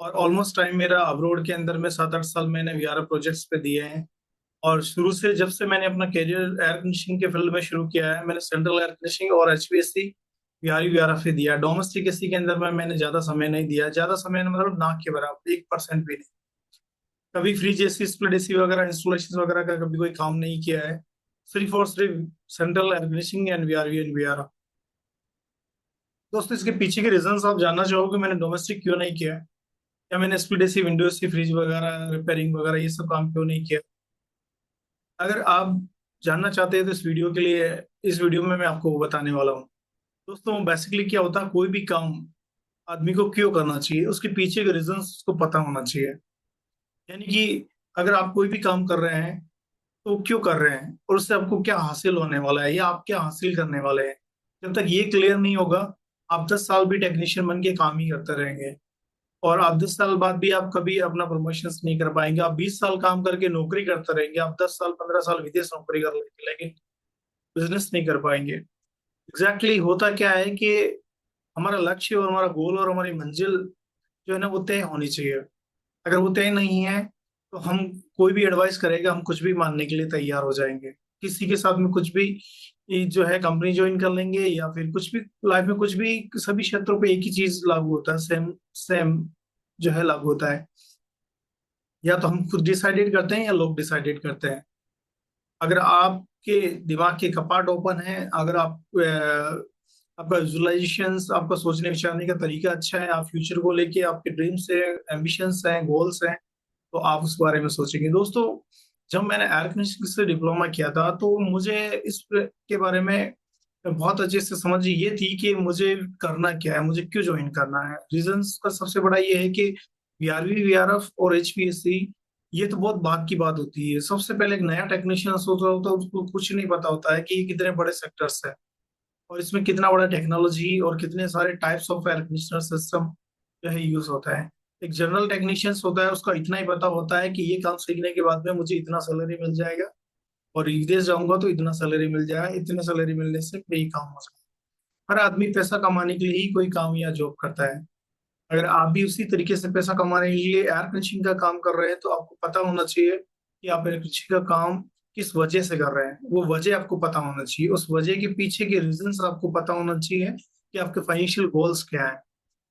और almost time मेरा abroad के अंदर में 7-8 साल मैंने वीआरएफ प्रोजेक्ट्स पे दिए हैं। और शुरू से जब से मैंने अपना करियर एयर कंडीशनिंग के फील्ड में शुरू किया है, मैंने सेंट्रल एयर कंडीशनिंग और एचवीएसी बिहारी वीआरएफ ही दिया। डोमेस्टिक एसी के अंदर में मैंने ज्यादा समय नहीं दिया, ज्यादा समय मतलब नाक के बराबर 1% भी नहीं। कभी फ्रिज एसी, स्प्लिट एसी वगैरह इंस्टॉलेशन वगैरह का कभी कोई काम नहीं किया है। सिर्फ और सिर्फ central air conditioning and VRV and VRF. दोस्तों, इसके पीछे के रीजंस आप जानना चाहोगे मैंने डोमेस्टिक क्यों नहीं किया है, या मैंने split AC, window AC, fridge वगैरह रिपेयरिंग वगैरह ये सब काम क्यों नहीं किया। अगर आप जानना चाहते हैं तो इस वीडियो में मैं आपको वो बताने वाला हूँ। दोस्तों, बेसिकली क्या होता है, कोई भी काम आदमी को क्यों करना चाहिए, उसके पीछे के रीजंस उसको पता होना चाहिए। यानी कि अगर आप कोई भी काम कर रहे हैं तो क्यों कर रहे हैं, और उससे आपको क्या हासिल होने वाला है या आप क्या हासिल करने वाले हैं। जब तक ये क्लियर नहीं होगा, आप 10 साल भी टेक्नीशियन बन के काम ही करते रहेंगे। और आप 10 साल बाद भी आप कभी अपना प्रमोशन नहीं कर पाएंगे। आप 20 साल काम करके नौकरी करते रहेंगे, आप 10 साल 15 साल विदेश नौकरी कर लेंगे, लेकिन बिजनेस नहीं कर पाएंगे। एग्जैक्टली होता क्या है कि हमारा लक्ष्य और हमारा गोल और हमारी मंजिल जो है ना, वो तय होनी चाहिए। अगर वो तय नहीं है तो हम कोई भी एडवाइस करेगा, हम कुछ भी मानने के लिए तैयार हो जाएंगे। किसी के साथ में कुछ भी ये जो है कंपनी ज्वाइन कर लेंगे, या फिर कुछ भी लाइफ में कुछ भी, सभी क्षेत्रों पे एक ही चीज लागू होता है, सेम सेम जो है लागू होता है। या तो हम खुद डिसाइडेड करते हैं या लोग डिसाइडेड करते हैं। अगर आपके दिमाग के कपाट ओपन है, अगर आपका विजुअलाइजेशन, आपका सोचने विचारने का तरीका अच्छा है, आप फ्यूचर को लेके आपके ड्रीम्स है, एम्बिशंस हैं, गोल्स हैं, तो आप उस बारे में सोचेंगे। दोस्तों, जब मैंने एयर कंडीशनिंग से डिप्लोमा किया था तो मुझे इस के बारे में बहुत अच्छे से समझ ये थी कि मुझे करना क्या है, मुझे क्यों ज्वाइन करना है। रीजंस का सबसे बड़ा ये है कि वीआरवी, वीआरएफ और एचपीएससी ये तो बहुत बात की बात होती है। सबसे पहले एक नया टेक्नीशियन होता है, उसको कुछ नहीं पता होता है कि ये कितने बड़े सेक्टर्स है, और इसमें कितना बड़ा टेक्नोलॉजी और कितने सारे types of air conditioner system जो है यूज होता है। एक जनरल टेक्नीशियंस होता है, उसका इतना ही पता होता है कि ये काम सीखने के बाद में मुझे इतना सैलरी मिल जाएगा, और विदेश जाऊंगा तो इतना सैलरी मिल जाएगा, इतने सैलरी मिलने से ये काम हो सकता है। हर आदमी पैसा कमाने के लिए ही कोई काम या जॉब करता है। अगर आप भी उसी तरीके से पैसा कमाने के लिए एयर कंडीशनिंग का काम कर रहे हैं, तो आपको पता होना चाहिए कि आप एयर कंडीशनिंग का काम किस वजह से कर रहे हैं। वो वजह आपको पता होना चाहिए, उस वजह के पीछे के रीजंस आपको पता होना चाहिए कि आपके फाइनेंशियल गोल्स क्या है।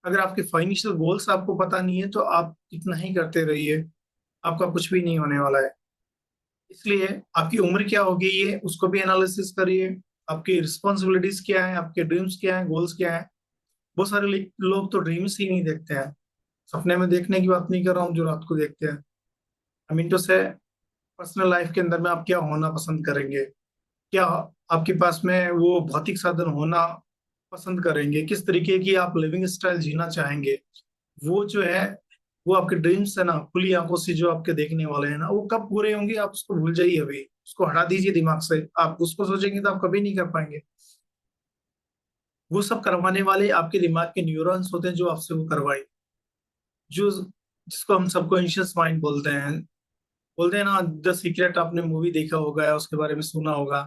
अगर आपके फाइनेंशियल गोल्स आपको पता नहीं है तो आप इतना ही करते रहिए, आपका कुछ भी नहीं होने वाला है। इसलिए आपकी उम्र क्या होगी ये उसको भी एनालिसिस करिए। आपकी रिस्पॉन्सिबिलिटीज क्या है, आपके ड्रीम्स क्या है, गोल्स क्या है। बहुत सारे लोग तो ड्रीम्स ही नहीं देखते हैं। सपने में देखने की बात नहीं कर रहा हूँ, जो रात को देखते हैं। आई मीन टू से, पर्सनल लाइफ के अंदर में आप क्या होना पसंद करेंगे, क्या आपके पास में वो भौतिक साधन होना पसंद करेंगे, किस तरीके की आप लिविंग स्टाइल जीना चाहेंगे। वो जो है, वो आपके ड्रीम्स है ना, खुली आंखों से जो आपके देखने वाले हैं ना, वो कब पूरे होंगे आप उसको भूल जाइए। अभी उसको हटा दीजिए दिमाग से। आप उसको सोचेंगे तो आप कभी नहीं कर पाएंगे। वो सब करवाने वाले आपके दिमाग के न्यूरॉन्स होते हैं, जो आपसे वो करवाए, जो जिसको हम सबकॉन्शियस माइंड बोलते हैं ना। द सीक्रेट आपने मूवी देखा होगा या उसके बारे में सुना होगा,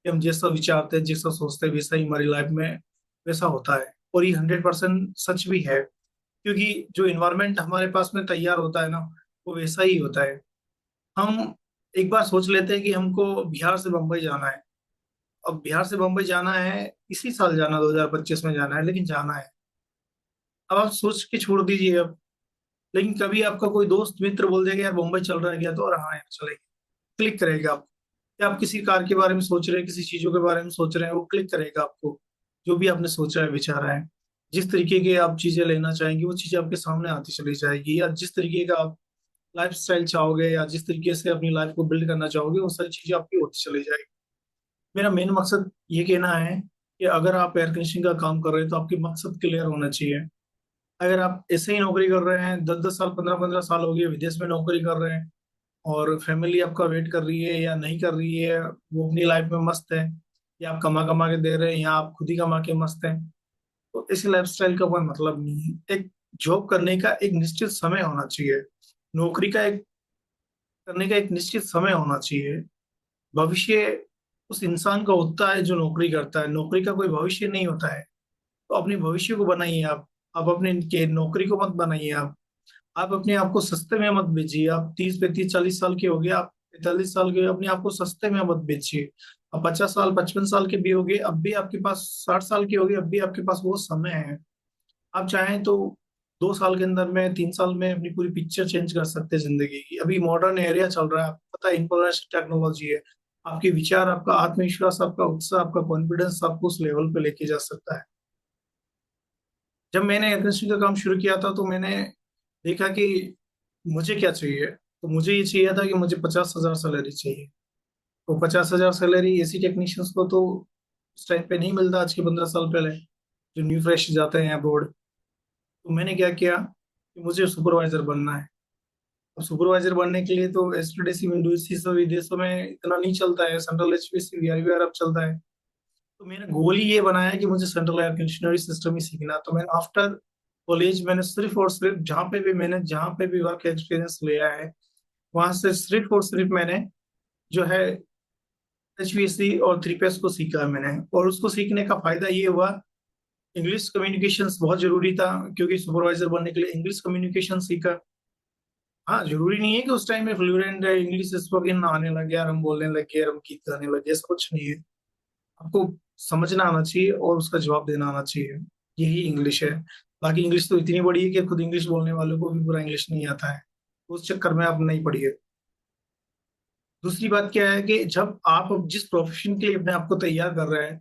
कि हम जैसा विचारते हैं, जैसा सोचते हैं, वैसा ही हमारी लाइफ में वैसा होता है। और ये 100% सच भी है, क्योंकि जो इन्वायरमेंट हमारे पास में तैयार होता है ना, वो वैसा ही होता है। हम एक बार सोच लेते हैं कि हमको बिहार से बम्बई जाना है। अब बिहार से बम्बई जाना है, इसी साल जाना, 2025 में जाना है, लेकिन जाना है। अब आप सोच के छोड़ दीजिए अब। लेकिन कभी आपका कोई दोस्त मित्र बोल देगा यार बम्बई चल रहा है क्या, तो और हाँ यार चलेगा, क्लिक करेगा आपको। या आप किसी कार के बारे में सोच रहे हैं, किसी चीजों के बारे में सोच रहे हैं, वो क्लिक करेगा आपको। जो भी आपने सोचा है, विचारा है, जिस तरीके की आप चीजें लेना चाहेंगे वो चीजें आपके सामने आती चली जाएगी। या जिस तरीके का आप लाइफ स्टाइल चाहोगे, या जिस तरीके से अपनी लाइफ को बिल्ड करना चाहोगे, वो सारी चीजें आपकी होती चली जाएगी। मेरा मेन मकसद ये कहना है कि अगर आप एयर कंडीशनिंग का काम कर रहे हैं तो आपकी मकसद क्लियर होना चाहिए। अगर आप ऐसे ही नौकरी कर रहे हैं, 10-10 साल, 15-15 साल हो गए विदेश में नौकरी कर रहे हैं, और फैमिली आपका वेट कर रही है या नहीं कर रही है, वो अपनी लाइफ में मस्त है, या आप कमा कमा के दे रहे हैं, या आप खुद ही कमा के मस्त हैं, तो इसी लाइफस्टाइल का कोई मतलब नहीं है। एक जॉब करने का एक निश्चित समय होना चाहिए, नौकरी का एक करने का एक निश्चित समय होना चाहिए। भविष्य उस इंसान का होता है जो नौकरी करता है, नौकरी का कोई भविष्य नहीं होता है। तो अपने भविष्य को बनाइए आप अपने के नौकरी को मत बनाइए आप। आप अपने आप को सस्ते में मत बेचिए। आप 30 35 40 साल के हो गए, आप 45 साल के हो गए, अपने आप को सस्ते में मत बेचिए। आप 50 साल 55 साल के भी हो गए, अब भी आपके पास 60 साल के हो गए, अब भी आपके पास वो समय है। आप चाहें तो 2 साल के अंदर में, 3 साल में अपनी पूरी पिक्चर चेंज कर सकते हैं जिंदगी की। अभी मॉडर्न एरिया चल रहा है, आपको पता है, इंफॉर्मेशन टेक्नोलॉजी है। आपके विचार, आपका आत्मविश्वास, आपका उत्साह, आपका कॉन्फिडेंस आपको उस लेवल पे लेके जा सकता है। जब मैंने एयर कंडीशनिंग का काम शुरू किया था तो मैंने देखा कि मुझे क्या चाहिए। तो मुझे ये चाहिए था कि मुझे 50,000 सैलरी चाहिए। तो 50,000 सैलरी एसी टेक्नीशियंस को तो उस टाइम पे नहीं मिलता, आज के 15 साल पहले, जो न्यू फ्रेश जाते हैं अब्रॉड। तो मैंने क्या किया कि मुझे सुपरवाइजर बनना है। अब सुपरवाइजर बनने के लिए तो एसपीडीसी विंडोज सब विदेशों में इतना नहीं चलता है, सेंट्रल एचपीसी वीआरवीआर अब चलता है। तो मेरा गोल ही ये बनाया कि मुझे सेंट्रल एयर कंडीशनर सिस्टम ही सीखना। तो मैंने आफ्टर कॉलेज मैंने सिर्फ और सिर्फ जहाँ पे भी वर्क एक्सपीरियंस लिया है, वहां से सिर्फ और सिर्फ मैंने जो है एचवीएसी और 3PS को सीखा है मैंने। और उसको सीखने का फायदा ये हुआ, इंग्लिश कम्युनिकेशंस बहुत जरूरी था, क्योंकि सुपरवाइजर बनने के लिए इंग्लिश कम्युनिकेशन सीखा। हाँ, जरूरी नहीं है कि उस टाइम में फ्लुएंट है, इंग्लिश स्पोकन आने लगे और हम बोलने लगे और हम गीत गाने लगे, ऐसा कुछ नहीं है। आपको समझना आना चाहिए और उसका जवाब देना आना चाहिए, यही इंग्लिश है। बाकी इंग्लिश तो इतनी बड़ी है कि खुद इंग्लिश बोलने वालों को भी पूरा इंग्लिश नहीं आता है। उस चक्कर में आप नहीं पढ़िए। दूसरी बात क्या है कि जब आप अब जिस प्रोफेशन के लिए अपने आप को तैयार कर रहे हैं,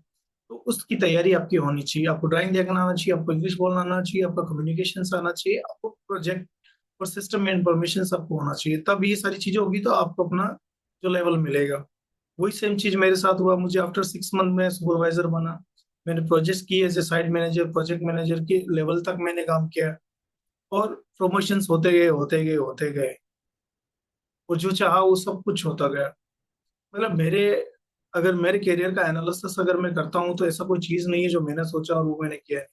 तो उसकी तैयारी आपकी होनी चाहिए। आपको ड्राइंग देखना आना चाहिए, आपको इंग्लिश बोलना आना चाहिए, आपका कम्युनिकेशन आना चाहिए, आपको प्रोजेक्ट और सिस्टम में इंफॉर्मेशन आपको होना चाहिए। तब ये सारी चीजें होगी तो आपको अपना जो लेवल मिलेगा। वही सेम चीज मेरे साथ हुआ। मुझे आफ्टर 6 मंथ में सुपरवाइजर बना। मैंने प्रोजेक्ट किए, as a site manager, project manager के लेवल तक मैंने काम किया। और प्रमोशंस होते गए होते गए होते गए, और जो चाहा वो सब कुछ होता गया। मतलब अगर मेरे करियर का एनालिसिस अगर मैं करता हूँ, तो ऐसा कोई चीज नहीं है जो मैंने सोचा और वो मैंने किया है।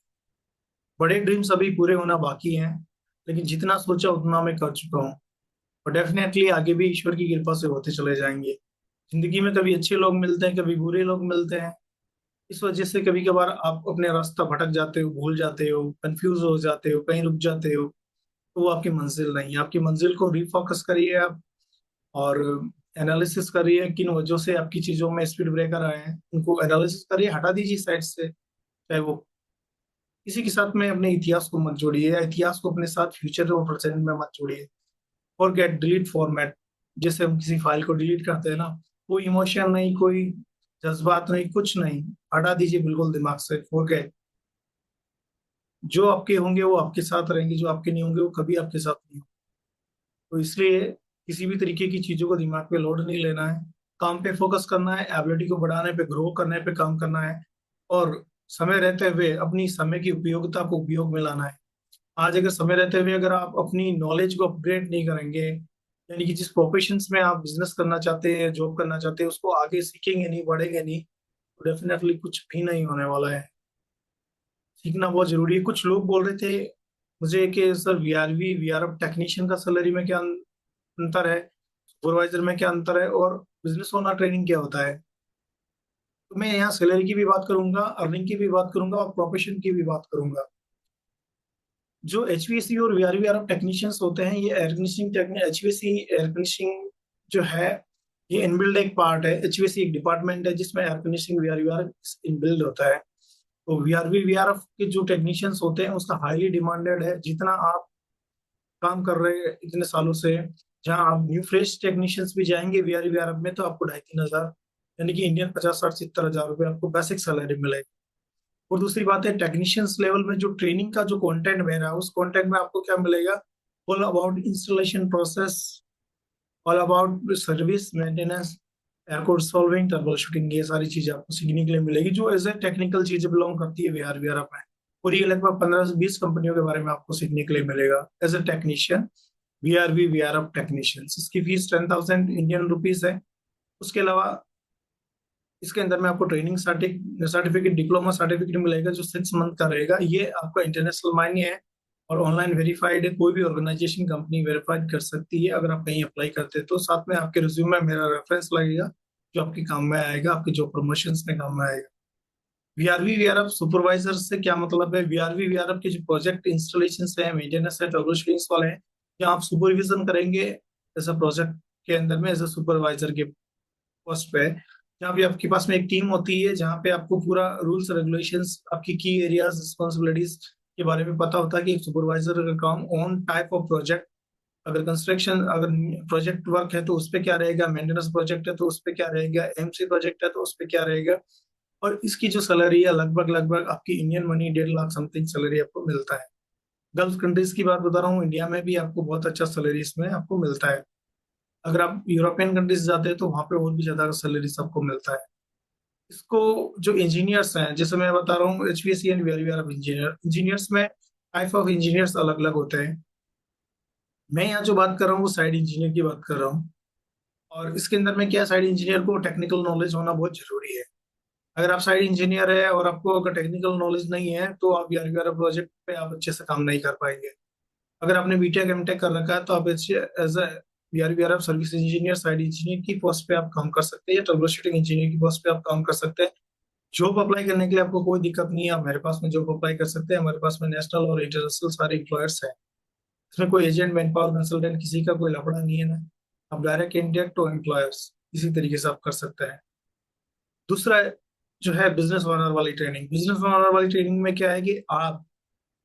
बड़े ड्रीम्स अभी पूरे होना बाकी हैं, लेकिन जितना सोचा उतना मैं कर चुका हूँ। और डेफिनेटली आगे भी ईश्वर की कृपा से होते चले जाएंगे। जिंदगी में कभी अच्छे लोग मिलते हैं, कभी बुरे लोग मिलते हैं। इस वजह से कभी कभार आप अपने रास्ता भटक जाते हो, भूल जाते हो, कंफ्यूज हो जाते हो, कहीं रुक जाते हो। तो वो आपकी मंजिल नहीं है। आपकी मंजिल को रिफोकस करिए आप, और एनालिसिस करिए किन वजहों से आपकी चीजों में स्पीड ब्रेकर आए हैं, उनको एनालिसिस करिए, हटा दीजिए साइड से। चाहे वो किसी के साथ में अपने इतिहास को मत जोड़िए, या इतिहास को अपने साथ फ्यूचर और प्रेजेंट में मत जोड़िए। और गेट डिलीट फॉर्मेट, जैसे हम किसी फाइल को डिलीट करते हैं ना, कोई इमोशन नहीं, कोई जज्बात नहीं, कुछ नहीं, हटा दीजिए बिल्कुल दिमाग से। फॉरगेट। जो आपके होंगे वो आपके साथ रहेंगे, जो आपके नहीं होंगे वो कभी आपके साथ नहीं होंगे। तो इसलिए किसी भी तरीके की चीजों को दिमाग पे लोड नहीं लेना है। काम पे फोकस करना है, एबिलिटी को बढ़ाने पे, ग्रो करने पे काम करना है। और समय रहते हुए अपनी समय की उपयोगिता को उपयोग में लाना है। आज अगर समय रहते हुए अगर आप अपनी नॉलेज को अपग्रेड नहीं करेंगे, यानी कि जिस प्रोफेशन में आप बिजनेस करना चाहते हैं, जॉब करना चाहते हैं, उसको आगे सीखेंगे नहीं, बढ़ेंगे नहीं, तो डेफिनेटली कुछ भी नहीं होने वाला है। सीखना बहुत जरूरी है। कुछ लोग बोल रहे थे मुझे कि सर वीआरवी वीआरएफ टेक्नीशियन का सैलरी में क्या अंतर है, सुपरवाइजर में क्या अंतर है, और बिजनेस ओनर ट्रेनिंग क्या होता है। तो मैं यहाँ सैलरी की भी बात करूंगा, अर्निंग की भी बात करूंगा, और प्रोफेशन की भी बात करूंगा। जो एचवीएसी और वीआरवीआरएफ टेक्नीशियंस होते हैं, ये air conditioning HVAC air conditioning जो है, ये इनबिल्ड एक पार्ट है। एचवीएसी एक डिपार्टमेंट है जिसमें एयर कंडीशनिंग वीआरवीआरएफ इनबिल्ड होता है। तो वीआरवी वीआरएफ के जो टेक्नीशियंस होते हैं उसका हाईली डिमांडेड है। जितना आप काम कर रहे हैं इतने सालों से, जहाँ आप न्यू फ्रेश टेक्नीशियंस भी जाएंगे वीआरवी वीआरएफ में, तो आपको 2,500 3,000, यानी कि इंडियन 50 60 70 हजार रुपये आपको बेसिक सैलरी मिलेगी। और दूसरी बात है, टेक्नीशियंस लेवल में जो ट्रेनिंग का जो कंटेंट में रहा है, उस कंटेंट में आपको क्या मिलेगा, all about installation process, all about service maintenance, error code solving, troubleshooting, ये सारी चीजें आपको सीखने के लिए मिलेगी, जो एज ए टेक्निकल चीजें बिलोंग करती है वीआर वीआर में। और ये लगभग 15 से 20 कंपनियों के बारे में आपको सीखने के लिए मिलेगा as a technician, VRV VRF technician. इसकी फीस 10,000 इंडियन रुपीज है। उसके अलावा इसके अंदर में आपको ट्रेनिंग सर्टिफिकेट, डिप्लोमा सर्टिफिकेट मिलेगा, जो 6 मंथ का रहेगा। ये आपका इंटरनेशनल मान्य है और ऑनलाइन वेरीफाइड है। कोई भी ऑर्गेनाइजेशन कंपनी वेरीफाइड कर सकती है। अगर आप कहीं अप्लाई करते हैं तो साथ में आपके रिज्यूम में मेरा रेफरेंस लगेगा, जो आपके काम में आएगा, आपके जो प्रमोशंस में काम में आएगा। वीआरवी वीआरएफ सुपरवाइजर से क्या मतलब है, वीआरवी वीआरएफ के जो प्रोजेक्ट इंस्टॉलेशन है, मेंटेनेंस है, ट्रबल शूटिंग वाले हैं, या आप सुपरविजन करेंगे ऐसा प्रोजेक्ट के अंदर में एज ए सुपरवाइजर के पोस्ट पे, जहाँ पे आपके पास में एक टीम होती है, जहाँ पे आपको पूरा रूल्स रेगुलेशंस, आपकी की एरियाज, रिस्पॉन्सिबिलिटीज के बारे में पता होता है कि एक सुपरवाइजर का काम ऑन टाइप ऑफ प्रोजेक्ट, अगर कंस्ट्रक्शन, अगर प्रोजेक्ट वर्क है तो उस पे क्या रहेगा, मेंटेनेंस प्रोजेक्ट है तो उस पे क्या रहेगा, एमसी प्रोजेक्ट है तो उस पे क्या रहेगा। और इसकी जो सैलरी है लगभग लगभग आपकी Indian money 1.5 lakh something salary आपको मिलता है। गल्फ कंट्रीज की बात बता रहा हूँ, इंडिया में भी आपको बहुत अच्छा सैलरी इसमें आपको मिलता है। अगर आप यूरोपियन कंट्रीज जाते हैं तो वहां पे और भी ज्यादा सैलरी आपको मिलता है। इसको जो इंजीनियर्स हैं, जैसे मैं बता रहा हूँ HVAC and VR of engineer, engineers में टाइप ऑफ इंजीनियर्स अलग अलग होते हैं। मैं यहाँ जो बात कर रहा हूँ वो साइड इंजीनियर की बात कर रहा हूँ। और इसके अंदर में क्या, साइड इंजीनियर को टेक्निकल नॉलेज होना बहुत जरूरी है। अगर आप साइड इंजीनियर है और आपको अगर टेक्निकल नॉलेज नहीं है तो आप यार प्रोजेक्ट पे आप अच्छे से काम नहीं कर पाएंगे। अगर आपने बीटेक एमटेक कर रखा है तो आप as a VR service engineer, site engineer की पोस्ट पे आप काम कर सकते हैं, या ट्रबल शूटिंग इंजीनियर की पोस्ट पे आप काम कर सकते हैं। जॉब अप्लाई करने के लिए आपको कोई दिक्कत नहीं है, आप मेरे पास में जॉब अप्लाई कर सकते हैं। हमारे पास में नेशनल और इंटरनेशनल सारे एम्प्लॉयर्स हैं। इसमें कोई एजेंट, मैन पावर, कंसल्टेंट किसी का कोई लफड़ा नहीं है ना। आप डायरेक्ट कैंडिडेट टू एम्प्लॉयर्स इसी तरीके से आप कर सकते हैं। दूसरा जो है बिजनेस ओनर वाली ट्रेनिंग। बिजनेस ओनर वाली ट्रेनिंग में क्या है कि आप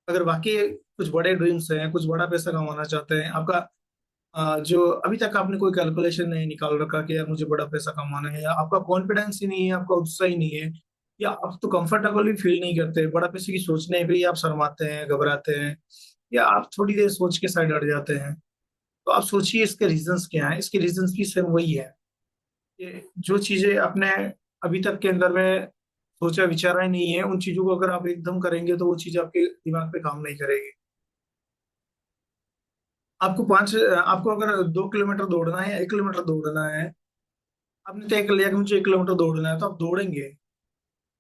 अगर वाकई कुछ बड़े ड्रीम्स हैं, कुछ बड़ा पैसा कमाना चाहते हैं, आपका जो अभी तक आपने कोई कैलकुलेशन नहीं निकाल रखा कि यार मुझे बड़ा पैसा कमाना है, या आपका कॉन्फिडेंस ही नहीं है, आपका उत्साह ही नहीं है, या आप तो कंफर्टेबल भी फील नहीं करते, बड़ा पैसे की सोचने पे ही आप शर्माते हैं, घबराते हैं, या आप थोड़ी देर सोच के साइड हट जाते हैं, तो आप सोचिए इसके रीजंस क्या हैं। इसके रीजंस भी सेम वही है कि जो चीजें आपने अभी तक के अंदर में सोचा विचारा ही नहीं है, उन चीजों को अगर आप एकदम करेंगे तो वो चीज आपके दिमाग पे काम नहीं करेगी। आपको अगर 2 किलोमीटर दौड़ना है या 1 किलोमीटर दौड़ना है, आपने तय कर लिया कि मुझे 1 किलोमीटर दौड़ना है तो आप दौड़ेंगे।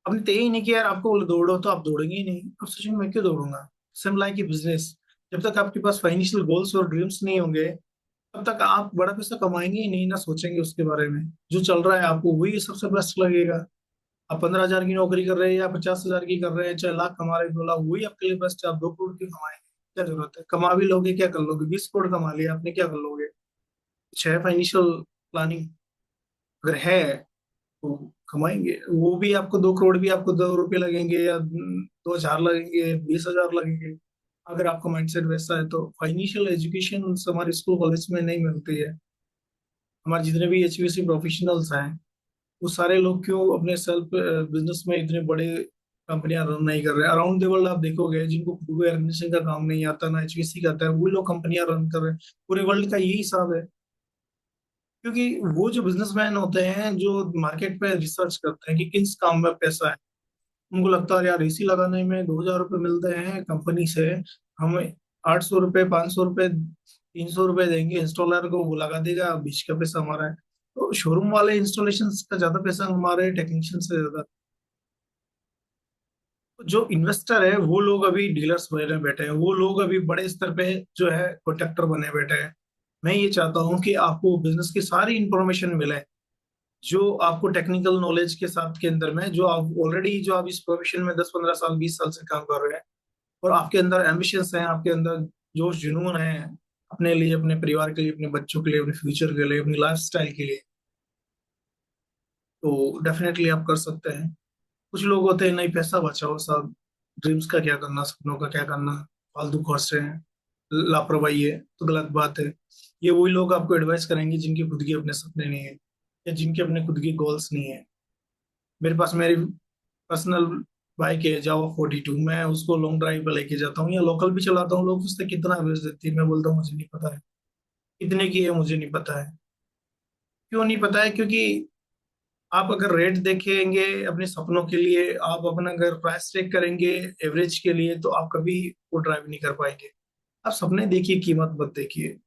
आपने तय ही नहीं किया यार आपको दौड़ो, तो आप दौड़ेंगे ही नहीं। आप सोचेंगे मैं क्यों दौड़ूंगा। सेम लाइक की बिजनेस, जब तक आपके पास फाइनेंशियल गोल्स और ड्रीम्स नहीं होंगे तब तक आप बड़ा पैसा कमाएंगे ही नहीं, ना सोचेंगे उसके बारे में। जो चल रहा है आपको वही सबसे बेस्ट लगेगा। आप 15,000 की नौकरी कर रहे हैं या 50,000 की कर रहे हैं, चाहे लाख कमा रहे हैं, 2 लाख, वही आपके लिए बेस्ट है। आप 2 करोड़ की कमाएंगे, क्या जरूरत है। कमा भी लोगे, क्या कर लोगे, 20 करोड़ कमा लिया आपने, क्या कर लोगे। कुछ है फाइनेंशियल प्लानिंग अगर है तो कमाएंगे। वो भी आपको 2 करोड़ भी आपको 2 रुपये लगेंगे, या 2,000 लगेंगे, 20,000 लगेंगे। अगर आपका माइंडसेट वैसा है तो फाइनेंशियल एजुकेशन हमारे स्कूल कॉलेज में नहीं मिलती है। हमारे जितने भी एचवीसी प्रोफेशनल्स हैं वो सारे लोग क्यों अपने सेल्फ बिजनेस में इतने बड़े कंपनियां रन नहीं कर रहे। अराउंड द वर्ल्ड आप देखोगे जिनको खुद को एडमिनिस्ट्रेशन का काम नहीं आता, ना एचवीसी का आता है, वही लोग कंपनियां रन कर रहे हैं। पूरे वर्ल्ड का यही हिसाब है। क्योंकि वो जो बिजनेसमैन होते हैं जो मार्केट पे रिसर्च करते हैं कि किस काम में पैसा है, उनको लगता है यार एसी लगाने में 2,000 रुपये मिलते हैं कंपनी से, हम 800 रुपये, 500 रुपये, 300 रुपये देंगे इंस्टॉलर को, वो लगा देगा, बीच का पैसा हमारा है। तो शोरूम वाले इंस्टॉलेशन का ज्यादा पैसा हमारे टेक्नीशियन से ज्यादा। तो जो इन्वेस्टर है वो लोग अभी डीलर्स बने बैठे हैं, वो लोग अभी बड़े स्तर पे जो है कॉन्ट्रैक्टर बने बैठे हैं। मैं ये चाहता हूँ कि आपको बिजनेस की सारी इंफॉर्मेशन मिले, जो आपको टेक्निकल नॉलेज के साथ के अंदर में, जो आप ऑलरेडी जो आप इस प्रोफेशन में 10-15 साल, 20 साल से काम कर रहे हैं, और आपके अंदर एम्बिशंस हैं, आपके अंदर जोश जुनून है अपने लिए, अपने परिवार के लिए, अपने बच्चों के लिए, अपने फ्यूचर के लिए, अपनी लाइफ स्टाइल के लिए, तो डेफिनेटली आप कर सकते हैं। कुछ लोग होते हैं नहीं पैसा बचाओ साहब, ड्रीम्स का क्या करना, सपनों का क्या करना, फालतू खर्चे हैं, लापरवाही है, तो गलत बात है। ये वही लोग आपको एडवाइस करेंगे जिनके खुद के अपने सपने नहीं है, या जिनके अपने खुद के गोल्स नहीं है। मेरे पास मेरी पर्सनल बाइक है जावा 42, मैं उसको लॉन्ग ड्राइव पे लेके जाता हूँ या लोकल भी चलाता हूँ। लोग उससे कितना एवरेज देती है, मैं बोलता हूँ मुझे नहीं पता है कितने की है, मुझे नहीं पता है। क्यों नहीं पता है, क्योंकि आप अगर रेट देखेंगे अपने सपनों के लिए, आप अपना अगर प्राइस टैग करेंगे एवरेज के लिए, तो आप कभी वो ड्राइव नहीं कर पाएंगे। आप सपने देखिए, कीमत मत देखिए,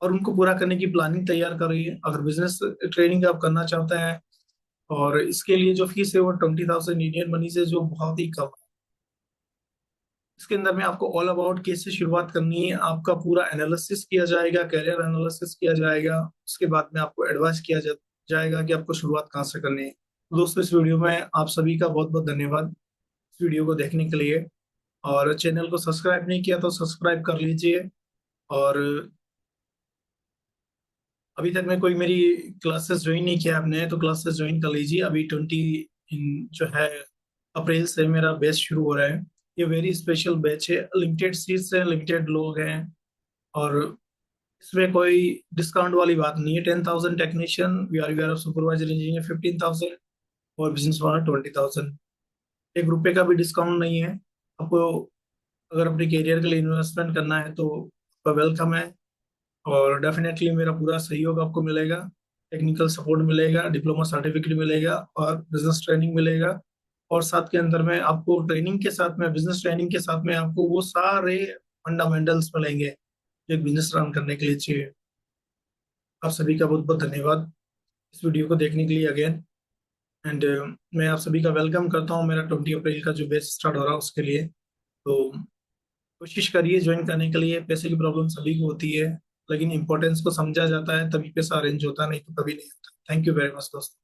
और उनको पूरा करने की प्लानिंग तैयार करिए। अगर बिजनेस ट्रेनिंग आप करना चाहते हैं, और इसके लिए जो फीस है वो 20,000 इंडियन मनी से जो बहुत ही कम है। इसके अंदर में आपको ऑल अबाउट कैसे शुरुआत करनी है, आपका पूरा एनालिसिस किया जाएगा, कैरियर एनालिसिस किया जाएगा। उसके बाद में आपको एडवाइस किया जाएगा कि आपको शुरुआत कहाँ से करनी है। तो दोस्तों इस वीडियो में आप सभी का बहुत बहुत धन्यवाद इस वीडियो को देखने के लिए। और चैनल को सब्सक्राइब नहीं किया तो सब्सक्राइब कर लीजिए। और अभी तक मैं कोई मेरी क्लासेस ज्वाइन नहीं किया आपने, तो क्लासेस ज्वाइन कर लीजिए। अभी 20 जो है अप्रैल से मेरा बैच शुरू हो रहा है। ये वेरी स्पेशल बैच है, लिमिटेड सीट्स हैं, लिमिटेड लोग हैं, और इसमें कोई डिस्काउंट वाली बात नहीं है। 10,000 technician, V R supervisor engineer 15,000, और बिजनेस वाला 20,000। एक रुपए का भी डिस्काउंट नहीं है। आपको अगर अपने करियर के लिए इन्वेस्टमेंट करना है तो आपका वेलकम है, और डेफिनेटली मेरा पूरा सहयोग आपको मिलेगा। टेक्निकल सपोर्ट मिलेगा, डिप्लोमा सर्टिफिकेट मिलेगा, और बिजनेस ट्रेनिंग मिलेगा। और साथ के अंदर में आपको ट्रेनिंग के साथ में, बिजनेस ट्रेनिंग के साथ में आपको वो सारे फंडामेंटल्स मिलेंगे जो एक बिजनेस रन करने के लिए चाहिए। आप सभी का बहुत बहुत धन्यवाद इस वीडियो को देखने के लिए अगेन। एंड मैं आप सभी का वेलकम करता हूँ मेरा 20 अप्रैल का जो बैच स्टार्ट हो रहा है उसके लिए। तो कोशिश करिए ज्वाइन करने के लिए। पैसे की प्रॉब्लम सभी को होती है, लेकिन इंपॉर्टेंस को समझा जाता है तभी पैसा अरेंज होता है, नहीं तो कभी नहीं होता। थैंक यू वेरी मच दोस्तों।